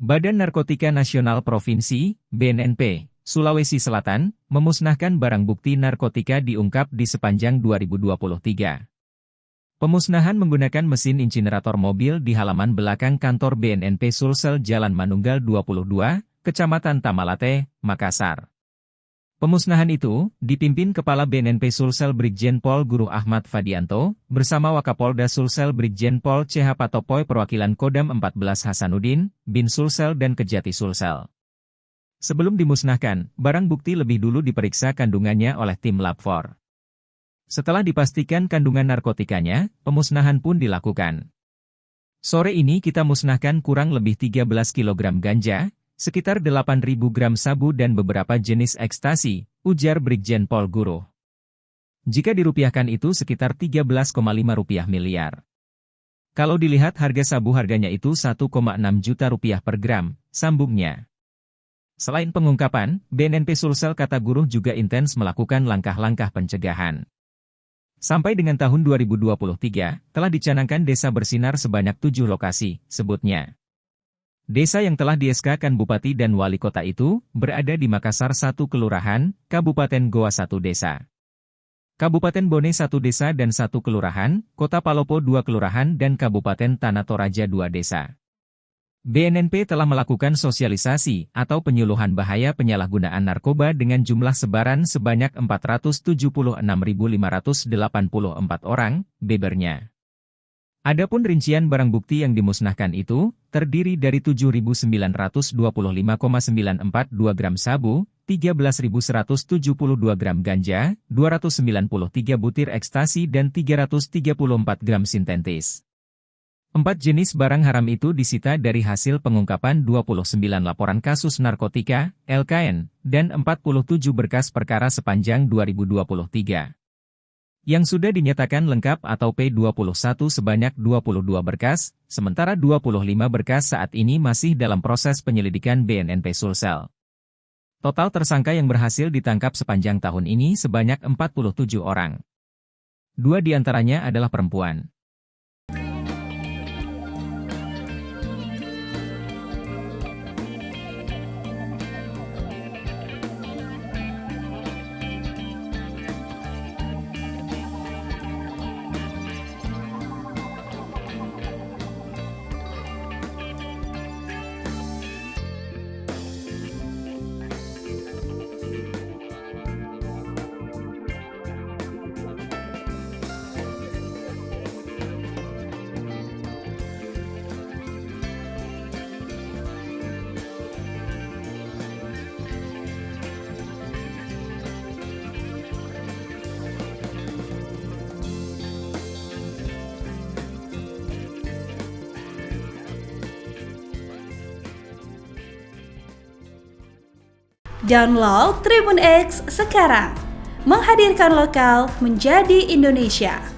Badan Narkotika Nasional Provinsi, BNNP, Sulawesi Selatan, memusnahkan barang bukti narkotika diungkap di sepanjang 2023. Pemusnahan menggunakan mesin insinerator mobil di halaman belakang kantor BNNP Sulsel Jalan Manunggal 22, Kecamatan Tamalate, Makassar. Pemusnahan itu dipimpin Kepala BNNP Sulsel Brigjen Pol Guru Ahmad Fadianto, bersama Wakapolda Sulsel Brigjen Pol CH Patopoy perwakilan Kodam 14 Hasanuddin, Bin Sulsel dan Kejati Sulsel. Sebelum dimusnahkan, barang bukti lebih dulu diperiksa kandungannya oleh tim Lab 4. Setelah dipastikan kandungan narkotikanya, pemusnahan pun dilakukan. Sore ini kita musnahkan kurang lebih 13 kg ganja, sekitar 8.000 gram sabu dan beberapa jenis ekstasi, ujar Brigjen Pol Guru. Jika dirupiahkan itu sekitar 13,5 rupiah miliar. Kalau dilihat harga sabu harganya itu 1,6 juta rupiah per gram, sambungnya. Selain pengungkapan, BNNP Sulsel kata Guru juga intens melakukan langkah-langkah pencegahan. Sampai dengan tahun 2023, telah dicanangkan desa bersinar sebanyak 7 lokasi, sebutnya. Desa yang telah di-SK-kan Bupati dan Wali Kota itu, berada di Makassar 1 Kelurahan, Kabupaten Goa 1 Desa. Kabupaten Bone 1 Desa dan 1 Kelurahan, Kota Palopo 2 Kelurahan dan Kabupaten Tanah Toraja 2 Desa. BNNP telah melakukan sosialisasi atau penyuluhan bahaya penyalahgunaan narkoba dengan jumlah sebaran sebanyak 476.584 orang, bebernya. Adapun rincian barang bukti yang dimusnahkan itu, terdiri dari 7.925,942 gram sabu, 13.172 gram ganja, 293 butir ekstasi dan 334 gram sintetis. 4 jenis barang haram itu disita dari hasil pengungkapan 29 laporan kasus narkotika, LKN, dan 47 berkas perkara sepanjang 2023. Yang sudah dinyatakan lengkap atau P21 sebanyak 22 berkas, sementara 25 berkas saat ini masih dalam proses penyelidikan BNNP Sulsel. Total tersangka yang berhasil ditangkap sepanjang tahun ini sebanyak 47 orang. 2 diantaranya adalah perempuan. Download Tribun X sekarang, menghadirkan lokal menjadi Indonesia.